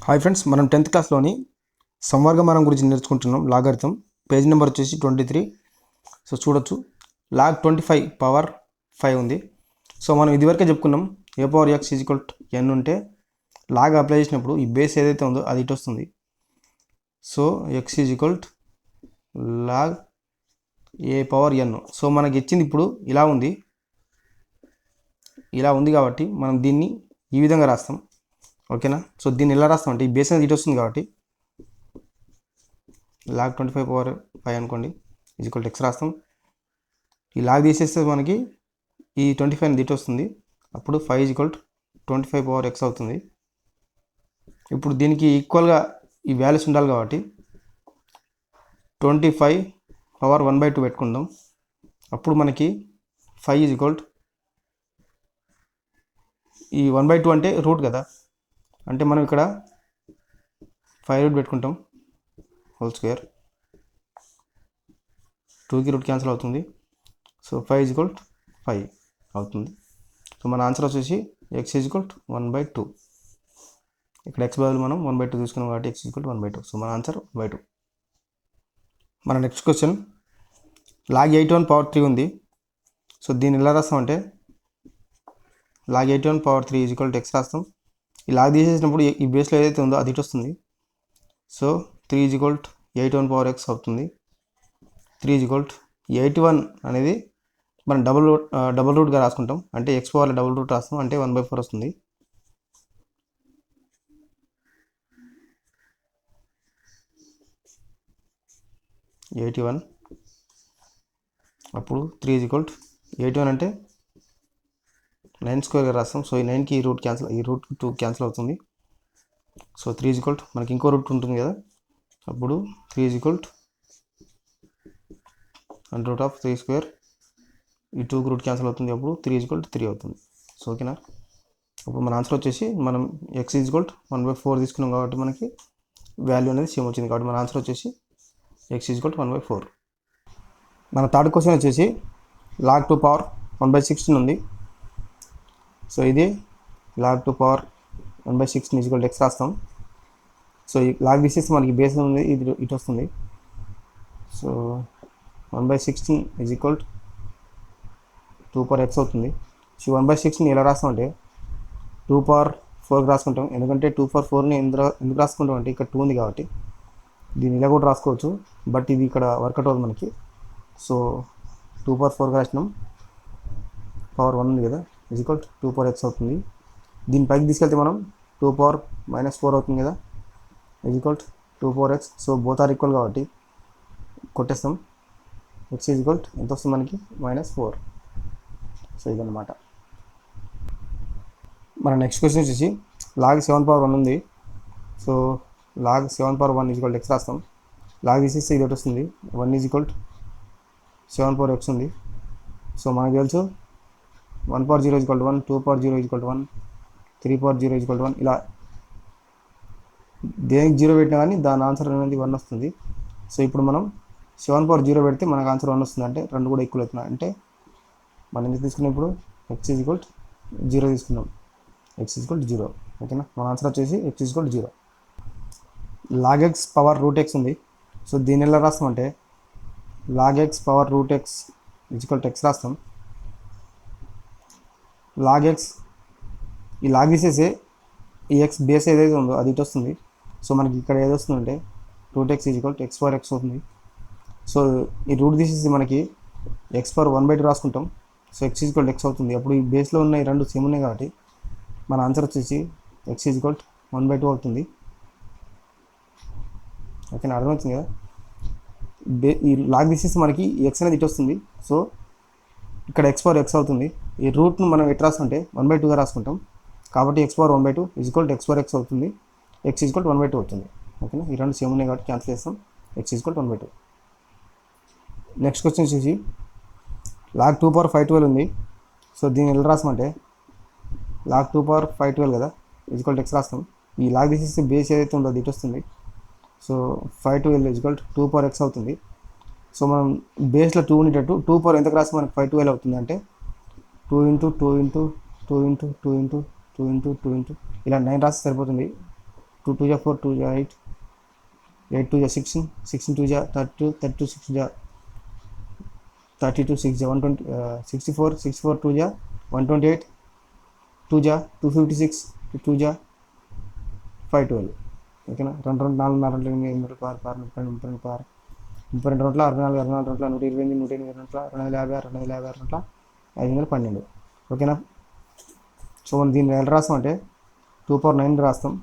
Hi friends, మనం 10th క్లాస్లోని సంవర్గమానం గురించి నేర్చుకుంటున్నాం. లాగరిథం పేజ్ నెంబర్ వచ్చేసి 23. సో చూడొచ్చు, లాగ్ 25 పవర్ 5 ఉంది. సో మనం ఇదివరకే చెప్పుకున్నాం, ఏ పవర్ ఎక్స్ ఈక్వల్ ఎన్ ఉంటే లాగ్ అప్లై చేసినప్పుడు ఈ బేస్ ఏదైతే ఉందో అది ఇటు వస్తుంది. సో ఎక్స్ ఈక్వల్ లాగ్ ఏ పవర్ ఎన్. సో మనకి ఇచ్చింది ఇప్పుడు ఇలా ఉంది కాబట్టి మనం దీన్ని ఈ విధంగా రాస్తాం. ఓకేనా? సో దీన్ని ఎలా రాస్తాం అంటే ఈ బేస్ అనేది ఇటు వస్తుంది కాబట్టి లాగ్ 25 పవర్ 5 అనుకోండి ఈక్వల్ ఎక్స్ రాస్తాం. ఈ లాగ్ తీసేస్తే మనకి ఈ 25 అనేది ఇటు వస్తుంది. అప్పుడు 5 ఈక్వల్ 25 పవర్ ఎక్స్ అవుతుంది. ఇప్పుడు దీనికి ఈక్వల్గా ఈ వాల్యూస్ ఉండాలి కాబట్టి 25 పవర్ 1/2 పెట్టుకుందాం. అప్పుడు మనకి 5 ఈక్వల్ ఈ 1/2 అంటే రూట్ కదా, అంటే మనం ఇక్కడ 5 రూట్ పెట్టుకుంటాం, హోల్ స్క్వేర్. 2కి రూట్ క్యాన్సిల్ అవుతుంది. సో 5 ఈక్వల్ 5 అవుతుంది. సో మన ఆన్సర్ వచ్చేసి ఎక్స్ ఈక్వల్ 1/2. ఇక్కడ ఎక్స్ బదులు మనం 1/2 తీసుకున్నాం కాబట్టి ఎక్స్ ఈక్వల్ 1/2. సో మన ఆన్సర్ 1/2. మన నెక్స్ట్ క్వశ్చన్, లాగ్ 81 పవర్ 3 ఉంది. సో దీన్ని ఎలా రాస్తామంటే లాగ్ 81 పవర్ 3 ఈక్వల్ ఎక్స్ రాస్తాం. ఈ లాగ్ తీసేసినప్పుడు ఈ బేస్లో ఏదైతే ఉందో అది ఇటు వస్తుంది. సో 3 ఈక్వల్ 81 పవర్ ఎక్స్ అవుతుంది. 3 ఈక్వల్ 81 అనేది మనం డబుల్ రూట్గా రాసుకుంటాం, అంటే ఎక్స్ పవర్లో డబుల్ రూట్ రాస్తాం, అంటే 1/4 వస్తుంది. అప్పుడు 3 ఈక్వల్ 81 అంటే 9 స్క్వేర్గా రాస్తాం. సో ఈ 9కి ఈ రూట్ 2 క్యాన్సిల్ అవుతుంది. సో 3 ఈక్వల్ మనకి ఇంకో రూట్ ఉంటుంది కదా, అప్పుడు 3 ఈక్వల్ √3 స్క్వేర్. ఈ 2కి రూట్ క్యాన్సిల్ అవుతుంది. అప్పుడు 3 ఈక్వల్ 3 అవుతుంది. సో ఓకేనా? అప్పుడు మన ఆన్సర్ వచ్చేసి మనం ఎక్స్ ఈక్వల్ 1/4 తీసుకున్నాం కాబట్టి మనకి వాల్యూ అనేది సేమ్ వచ్చింది. కాబట్టి మన ఆన్సర్ వచ్చేసి ఎక్స్ ఈక్వల్ 1/4. మన థర్డ్ క్వశ్చన్ వచ్చేసి లాగ్ 2 పవర్ 1/16 ఉంది. సో ఇది లాగ్ 2 పవర్ 1/16 ఈక్వల్ ఎక్స్ రాస్తాం. సో ఈ లాగ్ తీసేస్తే మనకి బేస్ ఉంది, ఇది ఇటు వస్తుంది. సో 1/16 ఈక్వల్ 2 పవర్ ఎక్స్ అవుతుంది. సో 1/16 ఎలా రాస్తామంటే 2 పవర్ 4 రాసుకుంటాం. ఎందుకంటే 2 పవర్ 4ని ఎందుకు రాసుకుంటాం అంటే ఇక్కడ 2 ఉంది కాబట్టి దీన్ని ఇలా కూడా రాసుకోవచ్చు, బట్ ఇది ఇక్కడ వర్కౌట్ అవుతుంది మనకి. సో 2 పవర్ 4 రాసినాం, పవర్ 1 ఉంది కదా, ఈక్వల్ 2 పవర్ ఎక్స్ అవుతుంది. దీని పైకి తీసుకెళ్తే మనం 2 పవర్ -4 అవుతుంది కదా, equal 2 power X. So both are equal కాబట్టి కొట్టేస్తాం. ఎక్స్ ఈక్వల్ ఎంత వస్తుంది మనకి -4. సో ఇదన్నమాట. మన నెక్స్ట్ క్వశ్చన్ వచ్చేసి లాగ్ 7 పవర్ 1 ఉంది. So log 7 power 1 equal X రాస్తాం. లాగ్ తీసేస్తే ఇది ఒకటి వస్తుంది. 1 ఈక్వల్ 7 పవర్ ఎక్స్ ఉంది. సో మనకు తెలుసు 1 power 0 equal 1, 2 power 0 equal 1, 3 power 0 equal 1. ఇలా దేనికి 0 పెట్టినా కానీ దాని ఆన్సర్ అనేది 1 వస్తుంది. సో ఇప్పుడు మనం 7 పవర్ 0 పెడితే మనకు ఆన్సర్ 1 వస్తుంది, అంటే రెండు కూడా ఈక్వల్ అవుతున్నాయి. అంటే మనం ఎందుకు తీసుకున్నాం ఇప్పుడు ఎక్స్ ఈక్వల్ 0 తీసుకున్నాం, ఎక్స్ ఈక్వల్ 0. ఓకేనా? మన ఆన్సర్ వచ్చేసి X equal 0. Log X power root X ఉంది. సో దీన్ని ఎలా రాస్తామంటే log X power root X equal X రాస్తాం. లాగ్ ఎక్స్ ఈ లాగ్ తీసేసే ఈ ఎక్స్ బేస్ ఏదైతే ఉందో అది ఇటు వస్తుంది. సో మనకి ఇక్కడ ఏది వస్తుందంటే route X equal X power X అవుతుంది. సో ఈ రూట్ తీసేసి మనకి ఎక్స్ పవర్ 1/2 రాసుకుంటాం. సో ఎక్స్ ఈక్వల్ ఎక్స్ అవుతుంది. అప్పుడు ఈ బేస్లో ఉన్న ఈ రెండు సేమ్ ఉన్నాయి కాబట్టి మన ఆన్సర్ వచ్చేసి ఎక్స్ ఈక్వల్ 1/2 అవుతుంది. ఓకేనా? అర్థమవుతుంది కదా? ఈ లాగ్ తీసేసి మనకి ఎక్స్ అనేది ఇటు వస్తుంది. సో ఇక్కడ ఎక్స్ పవర్ ఎక్స్ అవుతుంది. ఈ రూట్ను మనం ఎటు రాసుకుంటే 1/2గా రాసుకుంటాం కాబట్టి X power 1/2 equal X power X అవుతుంది. ఎక్స్ ఈక్వల్ 1/2 అవుతుంది. ఓకేనా? ఈ రెండు సేమ్ ఉన్నాయి కాబట్టి క్యాన్సిల్ చేస్తాం. X equal 1/2. నెక్స్ట్ క్వశ్చన్ వచ్చేసి లాగ్ 2 పవర్ 512 ఉంది. సో దీన్ని ఎలా రాస్తామంటే లాగ్ 2 పవర్ 512 కదా, ఈక్వల్ ఎక్స్ రాస్తాం. ఈ లాగ్ తీసేసి బేస్ ఏదైతే ఉందో అది ఇటు వస్తుంది. సో 512 ఈక్వల్ 2 పవర్ ఎక్స్ అవుతుంది. సో మనం బేస్లో 2 ఉండేటట్టు 2 పవర్ ఎంతకు రాస్తే మనకి 512 అవుతుంది అంటే 2 × 2 × 2 × 2 × 2 × 2 × 2 ఇలా 9 రాస్తే సరిపోతుంది. 2 2 जा 4, 2 जा 8, 8 2 जा 16, 16 2 जा 32, 32 6 जा 32, 6 जा 120, 64, 64 2 जा 128, 2 जा 256, 2 जा 512. ఓకేనా. 2 2 4 4 2 పార్ పార్ 32 పార్ 32 రోట్ల 64 64 రోట్ల 128 128 రోట్ల 250 250 రోట్ల 512. ఓకేనా. సో మనం దీన్ని ఎలా రాస్తాం అంటే 2 పవర్ 9 రాస్తాం,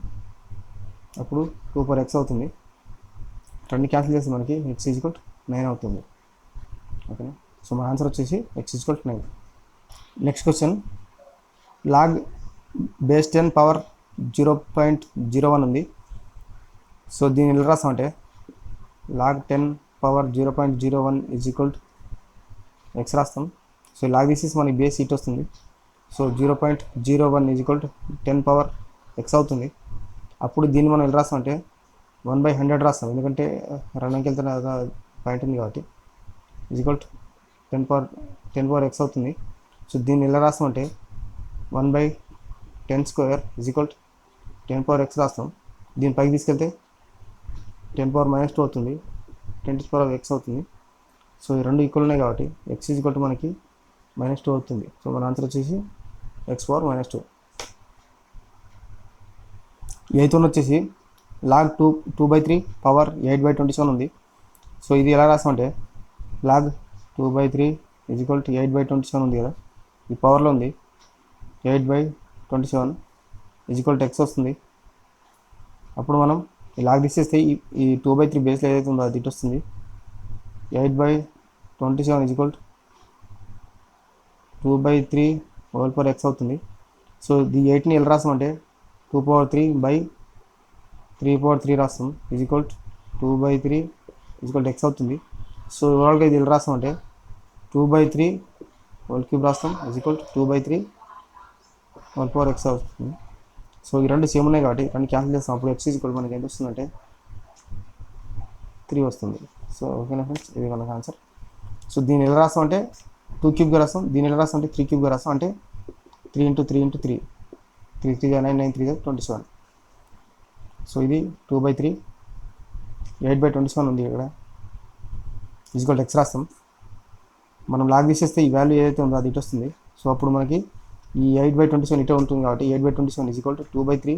అప్పుడు 2 పవర్ x అవుతుంది. రెండు క్యాన్సిల్ చేస్తే మనకి x ఈక్వల్ 9 అవుతుంది. ఓకేనా. సో మన ఆన్సర్ వచ్చేసి x equal 9. Next question, log base 10 power 0.01 ఉంది. సో దీన్ని ఎలా రాస్తాం అంటే log 10 power 0.01 is equal x రాస్తాం. సో లాగ్ తీసేసి మనకి బేస్ ఇట్ వస్తుంది. So 0.01 is equal 10 power x అవుతుంది. అప్పుడు దీన్ని మనం ఎలా రాస్తాం అంటే 1/100 రాస్తాం, ఎందుకంటే రెండుకి వెళ్తున్న పాయింట్ ఉంది కాబట్టి. ఈజ్ ఈక్వల్ 10 పవర్ x అవుతుంది. సో దీన్ని ఎలా రాస్తాం అంటే 1/10² ఈజ్ ఈక్వల్ 10 పవర్ x రాస్తాం. దీని పైకి తీసుకెళ్తే 10 పవర్ -2 అవుతుంది, 10 పవర్ x అవుతుంది. సో ఈ రెండు ఈక్వల్ ఉన్నాయి కాబట్టి x ఈజ్ ఈక్వల్ మనకి -2 అవుతుంది. సో మన ఆన్సర్ వచ్చేసి x పవర్ -2. ఎయిత్ వన్ వచ్చేసి లాగ్ 2/3 పవర్ 8/27 ఉంది. సో ఇది ఎలా రాస్తాం అంటే లాగ్ 2/3 ఈజ్ ఈక్వల్ 8/27 ఉంది కదా, ఈ పవర్లో ఉంది. 8/27 ఈజ్ ఈక్వల్ x వస్తుంది. అప్పుడు మనం ఈ లాగ్ తీసేస్తే ఈ 2/3 బేస్లో ఏదైతే ఉందో అది ఇటు వస్తుంది. 8/27 is equal 2/3 whole power x అవుతుంది. సో ఈ 8ని ఎలా రాస్తామంటే 2/3/3/3 రాస్తాం. Is equal 2/3 is equal x అవుతుంది. సో ఓవరాల్గా ఇది ఎలా రాస్తామంటే 2/3 హోల్ క్యూబ్ రాస్తాం. Is equal 2/3 whole power x అవుతుంది. సో ఈ రెండు సేమ్ ఉన్నాయి కాబట్టి రెండు క్యాన్సిల్ చేస్తాం. అప్పుడు x ఈజ్ ఈక్వల్ మనకి ఎంత వస్తుందంటే 3 వస్తుంది. సో ఓకేనా ఫ్రెండ్స్, ఇది మనకు ఆన్సర్. సో దీన్ని ఎలా రాస్తాం అంటే 2 క్యూబ్గా రాస్తాం. దీన్ని ఎలా రాస్తాం అంటే 3 క్యూబ్గా రాస్తాం. అంటే 3 × 3 × 3 3 3 9 9 3 27. సో ఇది 2/3 8/27 ఉంది ఇక్కడ. ఈజ్ ఈక్వల్ x రాస్తాం. మనం లాగ్ తీసేస్తే ఈ వాల్యూ ఏదైతే ఉందో అది ఇటు వస్తుంది. సో అప్పుడు మనకి ఈ 8/27 ఇటే ఉంటుంది కాబట్టి 8/27 ఈజ్ ఈక్వల్ 2/3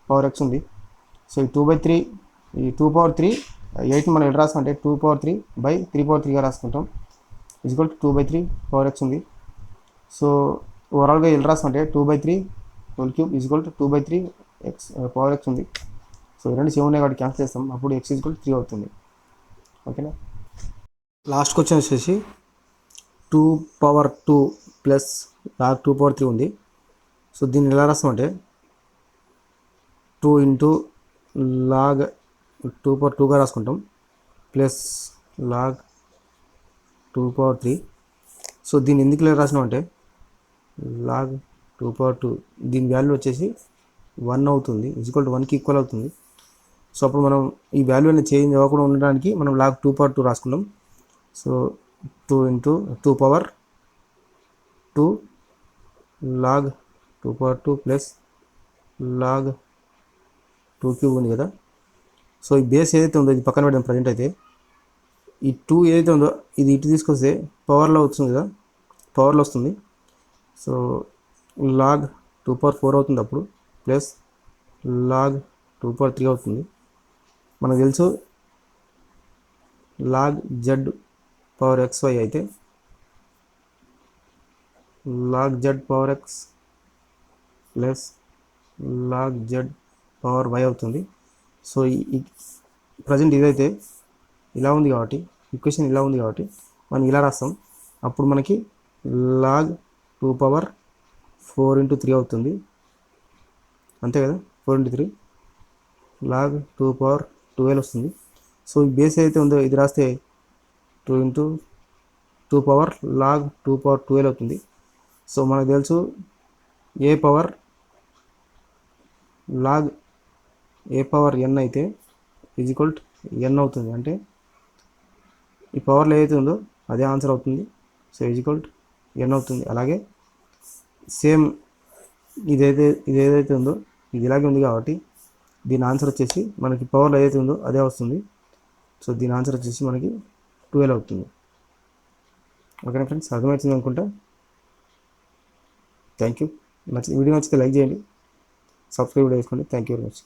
పవర్ x ఉంది. సో ఈ 2/3 ఈ 2 పవర్ 3 8ని మనం ఎలా రాస్తాం అంటే 2 పవర్ 3/3 పవర్ 3గా రాసుకుంటాం. ఈజ్ ఈక్వల్ 2/3 పవర్ x ఉంది. సో ఓవరాల్గా ఎలా రాస్తాం అంటే 2/3 whole cube is equal 2/3 x power x ఉంది. సో రెండు సేమ్ ఉన్నాయి కాబట్టి క్యాన్సిల్ చేస్తాం. అప్పుడు x ఈజ్ ఈక్వల్ 3 అవుతుంది. ఓకేనా. లాస్ట్ క్వశ్చన్ వచ్చేసి 2 పవర్ 2 ప్లస్ లాగ్ 2 పవర్ 3 ఉంది. సో దీన్ని ఎలా రాస్తామంటే 2 × లాగ్ 2 పవర్ 2గా రాసుకుంటాం ప్లస్ లాగ్ 2 పవర్ 3. సో దీన్ని ఎందుకు ఇలా రాసినాం అంటే లాగ్ 2 పవర్ 2 దీని వాల్యూ వచ్చేసి 1 అవుతుంది. ఈజ్ ఈక్వల్ 1కి ఈక్వల్ అవుతుంది. సో అప్పుడు మనం ఈ వాల్యూ అనేది చేంజ్ అవ్వకుండా ఉండడానికి మనం లాగ్ 2 పవర్ 2 రాసుకున్నాం. So 2 × 2 power 2 log 2 power 2 plus log 2 cube ఉంది కదా. సో ఈ బేస్ ఏదైతే ఉందో ఇది పక్కన పెట్టడం ప్రజెంట్ అయితే ఈ 2 ఏదైతే ఉందో ఇది ఇటు తీసుకొస్తే పవర్లో వస్తుంది కదా, పవర్లో వస్తుంది. సో లాగ్ 2 పవర్ 4 అవుతుంది అప్పుడు ప్లస్ లాగ్ 2 పవర్ 3 అవుతుంది. మనకు తెలుసు లాగ్ z పవర్ xy అయితే log z power x plus log z power y అవుతుంది. సో ఈ ప్రజెంట్ ఇదైతే ఇలా ఉంది కాబట్టి ఈక్వేషన్ ఇలా ఉంది కాబట్టి మనం ఇలా రాస్తాం. అప్పుడు మనకి లాగ్ 2 పవర్ 4 × 3 అవుతుంది, అంతే కదా. 4 × 3 లాగ్ 2 పవర్ 12 వస్తుంది. సో ఈ బేస్ ఏదైతే ఉందో ఇది రాస్తే 2 × 2 పవర్ లాగ్ 2 పవర్ 12 అవుతుంది. సో మనకు తెలుసు ఏ పవర్ లాగ్ ఏ పవర్ n అయితే ఈజ్ ఈక్వల్ n అవుతుంది. అంటే ఈ పవర్లో ఏదైతే ఉందో అదే ఆన్సర్ అవుతుంది. సో ఈజ్ ఈక్వల్ n అవుతుంది. అలాగే సేమ్ ఇది ఏదైతే ఉందో ఇది ఇలాగే ఉంది కాబట్టి దీని ఆన్సర్ వచ్చేసి మనకి పవర్లో ఏదైతే ఉందో అదే వస్తుంది. సో దీని ఆన్సర్ వచ్చేసి మనకి 12 అవుతుంది. ఓకేనా ఫ్రెండ్స్, అర్థమవుతుంది అనుకుంటా. Thank you. వీడియో నచ్చితే లైక్ చేయండి, సబ్స్క్రైబ్ చేసుకోండి. Thank you very much.